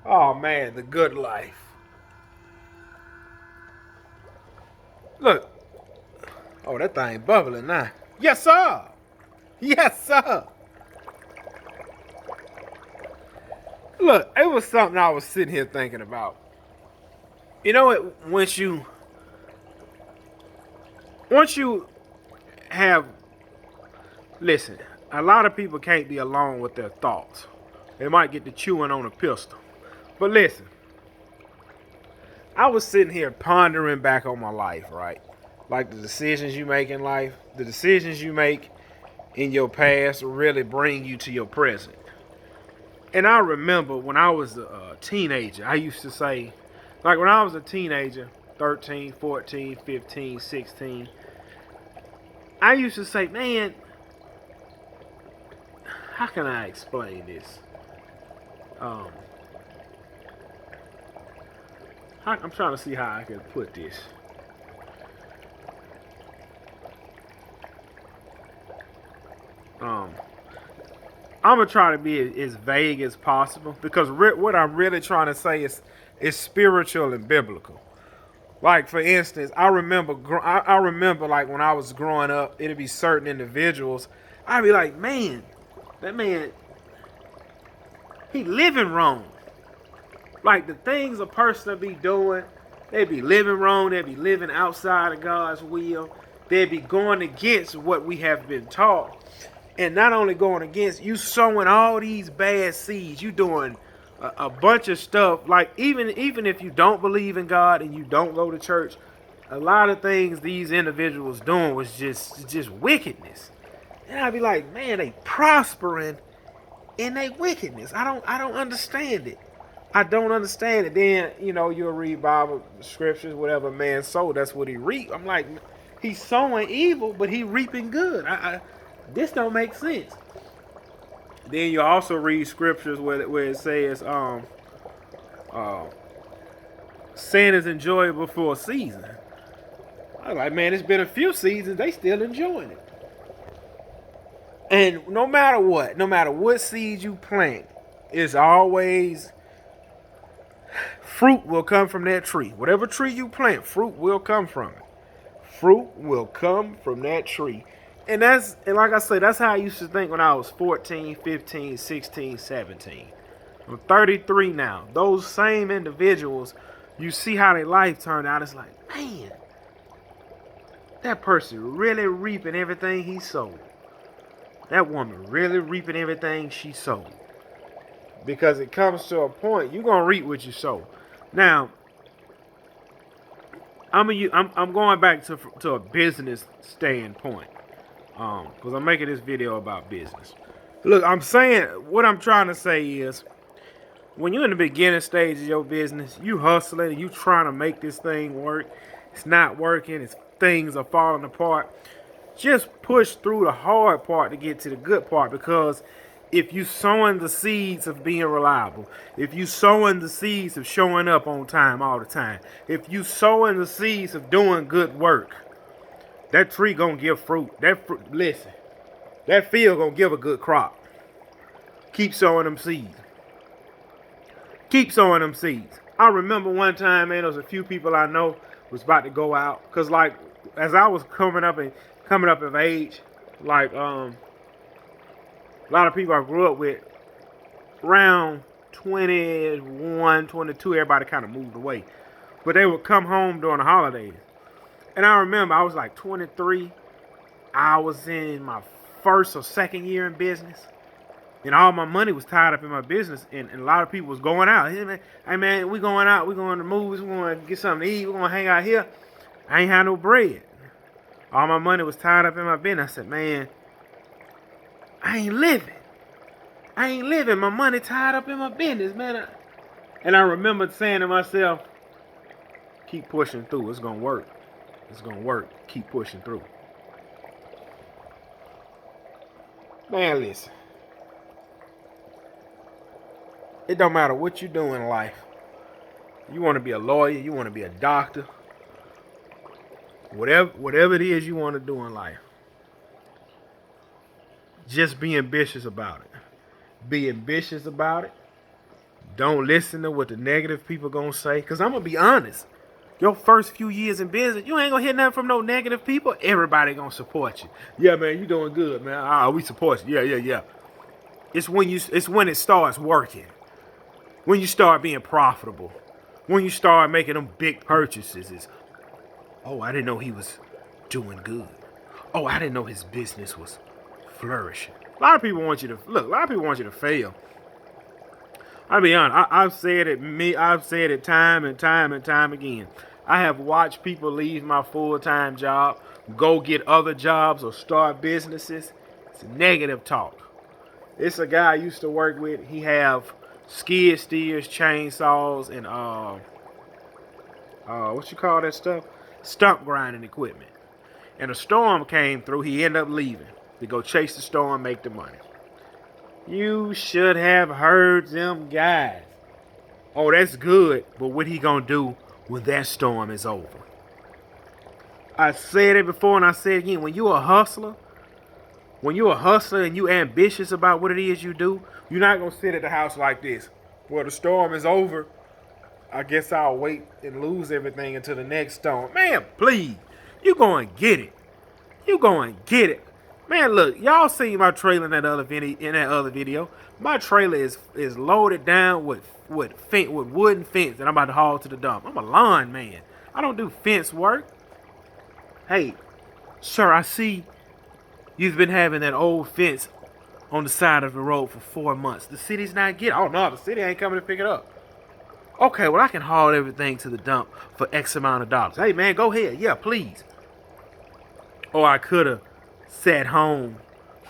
Oh man, the good life. Look. Oh, that thing bubbling now. Yes, sir. Yes, sir. Look, it was something I was sitting here thinking about. You know what? Once you have listen, a lot of people can't be alone with their thoughts. They might get to chewing on a pistol. But listen, I was sitting here pondering back on my life, right? Like the decisions you make in life, the decisions you make in your past really bring you to your present. And I remember when I was a teenager, I used to say, like when I was a teenager, 13, 14, 15, 16, I used to say, man, how can I explain this? Um, I'm trying to see how I can put this. Um, I'm gonna try to be as vague as possible because what I'm really trying to say is spiritual and biblical. Like for instance, I remember like when I was growing up, it'd be certain individuals. I'd be like, man, that man, he living wrong. Like the things a person be doing, they be living wrong. They be living outside of God's will. They be going against what we have been taught. And not only going against, you sowing all these bad seeds. You doing a bunch of stuff. Like even if you don't believe in God and you don't go to church, a lot of things these individuals doing was just wickedness. And I'd be like, man, they prospering in their wickedness. I don't understand it. I don't understand it. Then, you'll read Bible scriptures, whatever man sowed, that's what he reap. I'm like, he's sowing evil, but he reaping good. This don't make sense. Then you also read scriptures where it says, uh, sin is enjoyable for a season. I was like, man, it's been a few seasons, they still enjoying it. And no matter what seeds you plant, it's always fruit will come from that tree. Whatever tree you plant, fruit will come from it. Fruit will come from that tree. And like I say, that's how I used to think when I was 14, 15, 16, 17. I'm 33 now. Those same individuals, you see how their life turned out. It's like, man, that person really reaping everything he sowed. That woman really reaping everything she sowed. Because it comes to a point, you're gonna reap what you sow. Now, I'm going back to a business standpoint, because I'm making this video about business. Look, I'm saying what I'm trying to say is, when you're in the beginning stage of your business, you hustling and you trying to make this thing work. It's not working. Things are falling apart. Just push through the hard part to get to the good part, because if you sowing the seeds of being reliable, if you sowing the seeds of showing up on time all the time, if you sowing the seeds of doing good work, that tree gonna give fruit. Listen, that field gonna give a good crop. Keep sowing them seeds. Keep sowing them seeds. I remember one time, man, there was a few people I know was about to go out, cause like as I was coming up of age, like a lot of people I grew up with, around 21, 22, everybody kind of moved away. But they would come home during the holidays. And I remember I was like 23. I was in my first or second year in business. And all my money was tied up in my business. And a lot of people was going out. Hey man, we going out. We going to movies. We going to get something to eat. We going to hang out here. I ain't had no bread. All my money was tied up in my business. I said, man, I ain't living. I ain't living. My money tied up in my business, man. And I remember saying to myself, keep pushing through. It's going to work. It's going to work. Keep pushing through. Man, listen. It don't matter what you do in life. You want to be a lawyer. You want to be a doctor. Whatever it is you want to do in life. Just be ambitious about it. Be ambitious about it. Don't listen to what the negative people gonna say. Because I'm going to be honest. Your first few years in business, you ain't going to hear nothing from no negative people. Everybody going to support you. Yeah, man, you doing good, man. We support you. Yeah. It's when it starts working. When you start being profitable. When you start making them big purchases. It's, oh, I didn't know he was doing good. Oh, I didn't know his business was flourishing. A lot of people want you to fail. I'll be honest. I've said it time and time and time again. I have watched people leave my full-time job, go get other jobs or start businesses. It's negative talk. It's a guy I used to work with. He have skid steers, chainsaws, and what you call that stuff? Stump grinding equipment. And a storm came through. He ended up leaving to go chase the storm, make the money. You should have heard them guys. Oh, that's good, but what he gonna do when that storm is over? I said it before and I say it again. When you're a hustler and you ambitious about what it is you do, you're not gonna sit at the house like this. Well, the storm is over. I guess I'll wait and lose everything until the next storm. Man, please. You go and get it. You go and get it. Man, look, y'all seen my trailer in that other video. My trailer is loaded down with wooden fence that I'm about to haul to the dump. I'm a lawn man. I don't do fence work. Hey, sir, I see you've been having that old fence on the side of the road for 4 months. The city's not getting. Oh no, the city ain't coming to pick it up. Okay, well I can haul everything to the dump for X amount of dollars. Hey man, go ahead. Yeah, please. Or I could have sat home.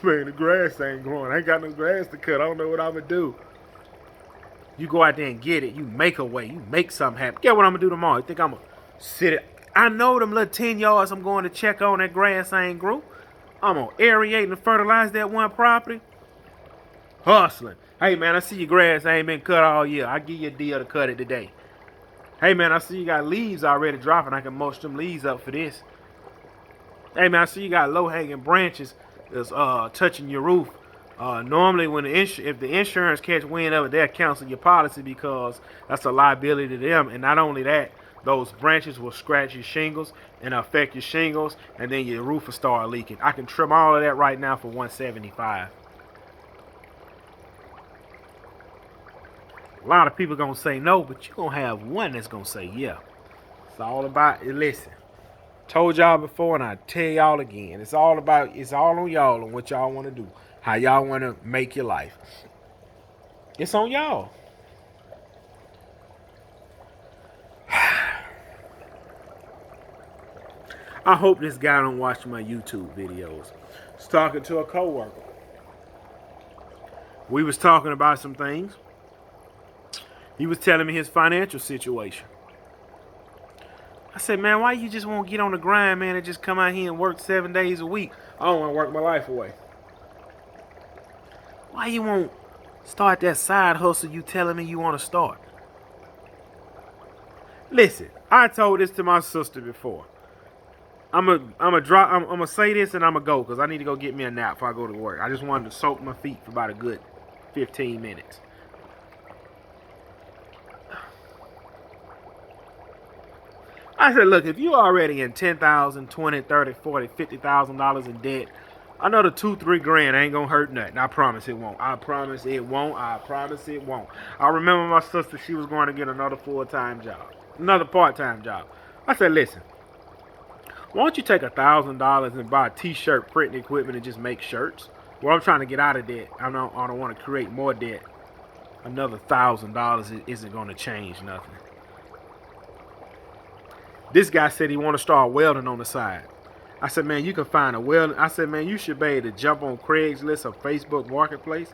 Man, the grass ain't growing. I ain't got no grass to cut. I don't know what I'm going to do. You go out there and get it. You make a way. You make something happen. Get what I'm going to do tomorrow. You think I'm going to sit it? I know them little 10 yards I'm going to check on that grass ain't grew. I'm going to aerate and fertilize that one property. Hustling. Hey, man, I see your grass ain't been cut all year. I'll give you a deal to cut it today. Hey, man, I see you got leaves already dropping. I can mulch them leaves up for this. Hey, man, I see you got low-hanging branches that's touching your roof. Normally, when if the insurance catch wind of it, they'll cancel your policy because that's a liability to them. And not only that, those branches will scratch your shingles and affect your shingles, and then your roof will start leaking. I can trim all of that right now for $175. A lot of people gonna say no, but you're gonna have one that's gonna say yeah. It's all about it. Listen, told y'all before and I tell y'all again. It's all on y'all and what y'all want to do. How y'all want to make your life. It's on y'all. I hope this guy don't watch my YouTube videos. I was talking to a coworker. We was talking about some things. He was telling me his financial situation. I said, man, why you just won't get on the grind, man, and just come out here and work 7 days a week? I don't want to work my life away. Why you won't start that side hustle you telling me you want to start? Listen, I told this to my sister before. I'm gonna say this and I'm gonna go because I need to go get me a nap before I go to work. I just wanted to soak my feet for about a good 15 minutes. I said, look, if you already in $10,000, $20,000, $30,000, $40,000, $50,000 in debt, another $2-3 grand ain't gonna hurt nothing. I promise it won't. I promise it won't. I promise it won't. I remember my sister, she was going to get another full-time job, another part-time job. I said, listen, why don't you take $1,000 and buy t-shirt printing equipment and just make shirts? Well, I'm trying to get out of debt. I don't want to create more debt. Another $1,000 isn't going to change nothing. This guy said he want to start welding on the side. I said, man, you can find a welder. I said, man, you should be able to jump on Craigslist or Facebook Marketplace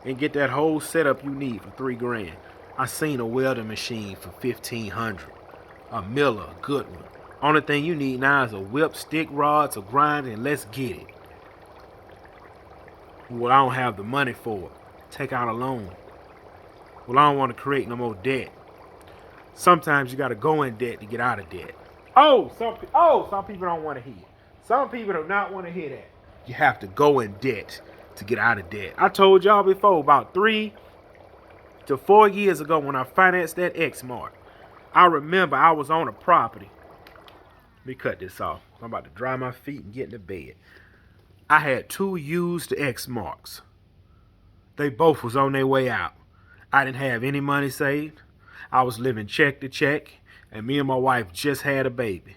and get that whole setup you need for $3 grand. I seen a welding machine for $1,500. A Miller, a good one. Only thing you need now is a whip, stick rods, a grind, and let's get it. Well, I don't have the money for it. Take out a loan. Well, I don't want to create no more debt. Sometimes you got to go in debt to get out of debt. Some people don't want to hear. Some people do not want to hear that. You have to go in debt to get out of debt. I told y'all before, about 3 to 4 years ago when I financed that Exmark. I remember I was on a property. Let me cut this off. I'm about to dry my feet and get into bed. I had 2 used Exmarks. They both was on their way out. I didn't have any money saved. I was living check to check, and me and my wife just had a baby.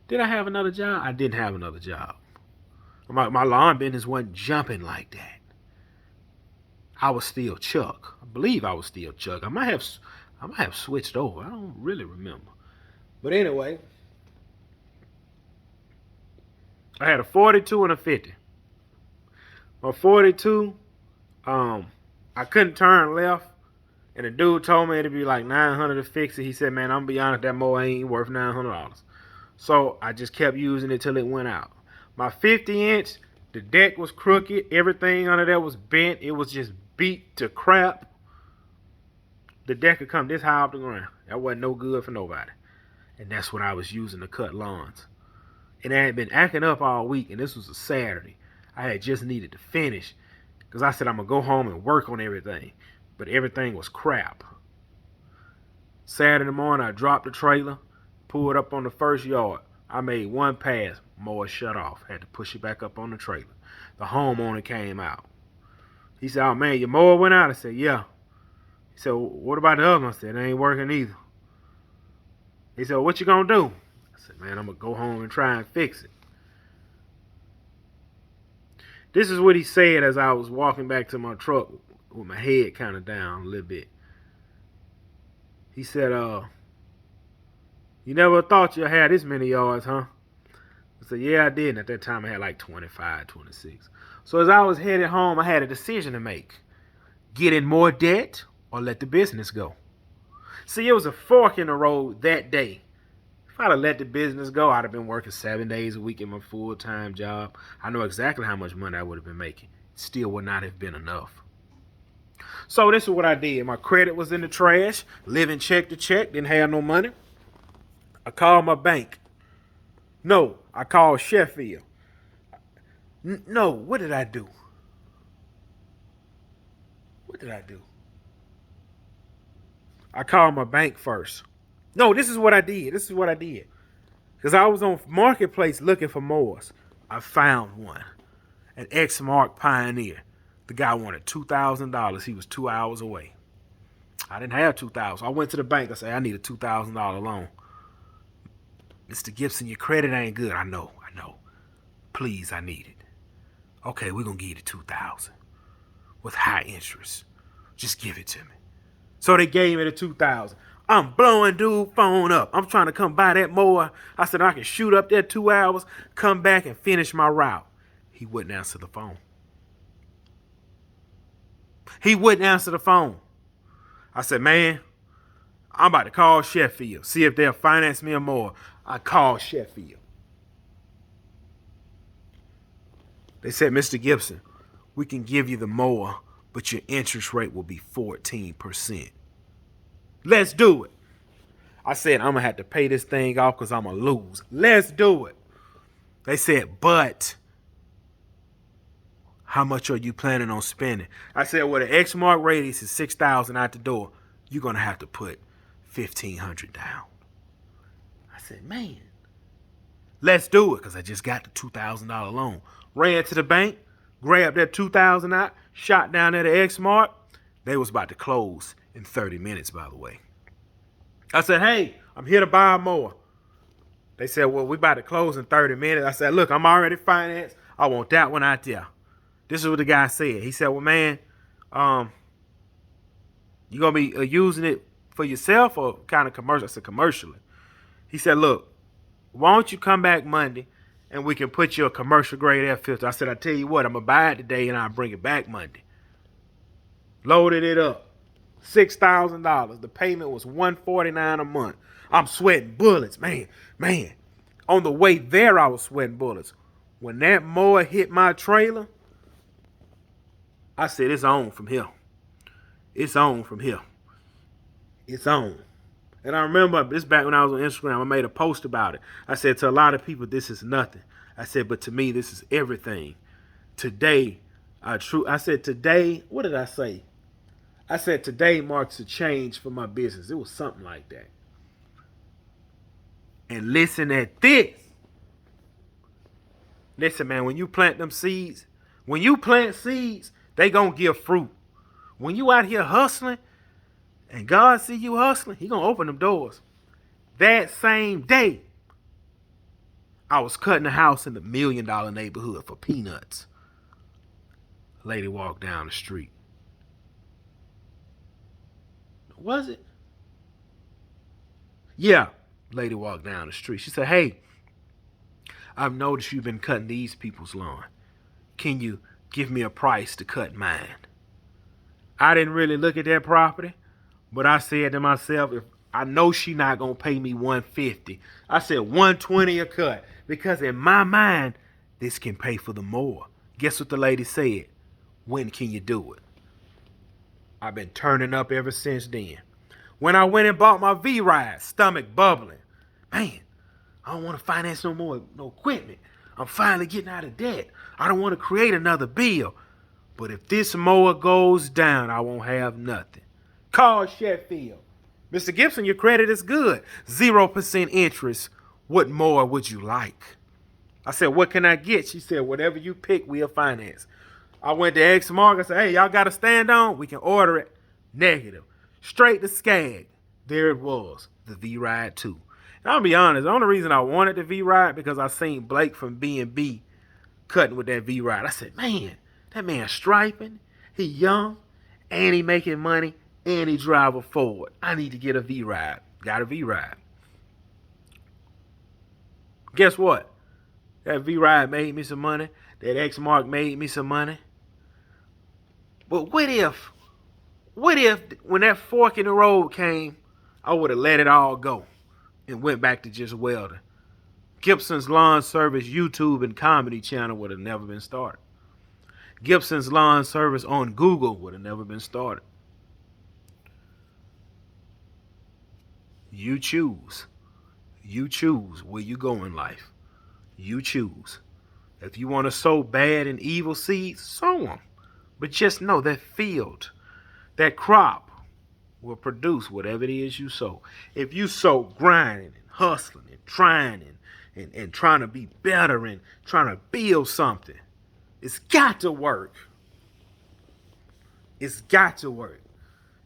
Did I have another job? I didn't have another job. My lawn business wasn't jumping like that. I was still Chuck. I believe I was still Chuck. I might have switched over. I don't really remember. But anyway, I had a 42 and a 50. My 42, I couldn't turn left, and the dude told me it'd be like $900 to fix it. He said, man, I'm gonna be honest, that mower ain't worth $900. So I just kept using it till it went out. My 50-inch, the deck was crooked. Everything under there was bent. It was just beat to crap. The deck could come this high off the ground. That wasn't no good for nobody. And that's what I was using to cut lawns. And I had been acting up all week, and this was a Saturday. I had just needed to finish because I said I'm going to go home and work on everything. But everything was crap. Saturday morning, I dropped the trailer, pulled up on the first yard. I made one pass, mower shut off. Had to push it back up on the trailer. The homeowner came out. He said, oh man, your mower went out? I said, yeah. He said, what about the other one? I said, it ain't working either. He said, what you gonna do? I said, man, I'm gonna go home and try and fix it. This is what he said as I was walking back to my truck with my head kind of down a little bit. He said, you never thought you had this many yards, huh? I said, yeah, I did. And at that time, I had like 25, 26. So as I was headed home, I had a decision to make. Get in more debt or let the business go. See, it was a fork in the road that day. If I'd have let the business go, I'd have been working 7 days a week in my full-time job. I know exactly how much money I would have been making. It still would not have been enough. So this is what I did. My credit was in the trash, living check to check, didn't have no money. I called my bank. No, I called Sheffield. No, what did I do? What did I do? I called my bank first. No, this is what I did. Because I was on Marketplace looking for mowers. I found one. An Exmark Pioneer. The guy wanted $2,000. He was 2 hours away. I didn't have $2,000. I went to the bank. I said, I need a $2,000 loan. Mr. Gibson, your credit ain't good. I know. Please, I need it. Okay, we're going to give you the $2,000 with high interest. Just give it to me. So they gave me the $2,000. I'm blowing dude phone up. I'm trying to come buy that mower. I said I can shoot up there 2 hours, come back and finish my route. He wouldn't answer the phone. I said, man, I'm about to call Sheffield, see if they'll finance me a mower. I called Sheffield. They said, Mr. Gibson, we can give you the mower, but your interest rate will be 14%. Let's do it. I said, I'm going to have to pay this thing off because I'm going to lose. Let's do it. They said, but how much are you planning on spending? I said, well, the Exmark radius is $6,000 out the door. You're going to have to put $1,500 down. I said, man, let's do it because I just got the $2,000 loan. Ran to the bank, grabbed that $2,000 out, shot down at the Exmark. They was about to close in 30 minutes, by the way. I said, hey, I'm here to buy a mower. They said, well, we about to close in 30 minutes. I said, look, I'm already financed. I want that one out there. This is what the guy said. He said, well, man, you going to be using it for yourself or kind of commercial? I said, commercially. He said, look, why don't you come back Monday and we can put you a commercial grade air filter. I said, I tell you what, I'm going to buy it today and I'll bring it back Monday. Loaded it up. $6,000. The payment was $149 a month. I'm sweating bullets, man. On the way there, I was sweating bullets. When that mower hit my trailer, I said, it's on from here. It's on. And I remember this back when I was on Instagram, I made a post about it. I said, to a lot of people, this is nothing. I said, but to me, this is everything. Today, what did I say? I said, today marks a change for my business. It was something like that. And listen at this. Listen, man, when you plant them seeds, when you plant seeds, they gonna give fruit. When you out here hustling, and God see you hustling, he gonna open them doors. That same day, I was cutting a house in the $1 million neighborhood for peanuts. A lady walked down the street. Was it? Yeah, lady walked down the street. She said, hey, I've noticed you've been cutting these people's lawn. Can you give me a price to cut mine? I didn't really look at that property, but I said to myself, if I know she not gonna pay me $150, I said $120 a cut, because in my mind, this can pay for the more. Guess what the lady said? When can you do it? I've been turning up ever since then. When I went and bought my V-Ride, stomach bubbling. Man, I don't want to finance no equipment. I'm finally getting out of debt. I don't want to create another bill. But if this mower goes down, I won't have nothing. Call Sheffield. Mr. Gibson, your credit is good. 0% interest. What more would you like? I said, what can I get? She said, whatever you pick, we'll finance. I went to Exmark. I said, hey, y'all got a stand on? We can order it. Negative. Straight to Skag. There it was, the V-Ride 2. And I'll be honest, the only reason I wanted the V-Ride because I seen Blake from B&B cutting with that V-Ride. I said, man, that man striping. He young, and he making money, and he drive a Ford. I need to get a V-Ride. Got a V-Ride. Guess what? That V-Ride made me some money. That Exmark made me some money. But what if when that fork in the road came, I would have let it all go and went back to just welding? Gibson's Lawn Service YouTube and comedy channel would have never been started. Gibson's Lawn Service on Google would have never been started. You choose. You choose where you go in life. You choose. If you want to sow bad and evil seeds, sow them. But just know that field, that crop will produce whatever it is you sow. If you sow grinding and hustling and trying and trying to be better and trying to build something, it's got to work. It's got to work.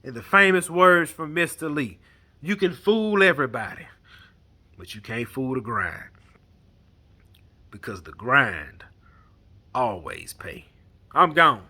In the famous words from Mr. Lee, you can fool everybody, but you can't fool the grind. Because the grind always pay. I'm gone.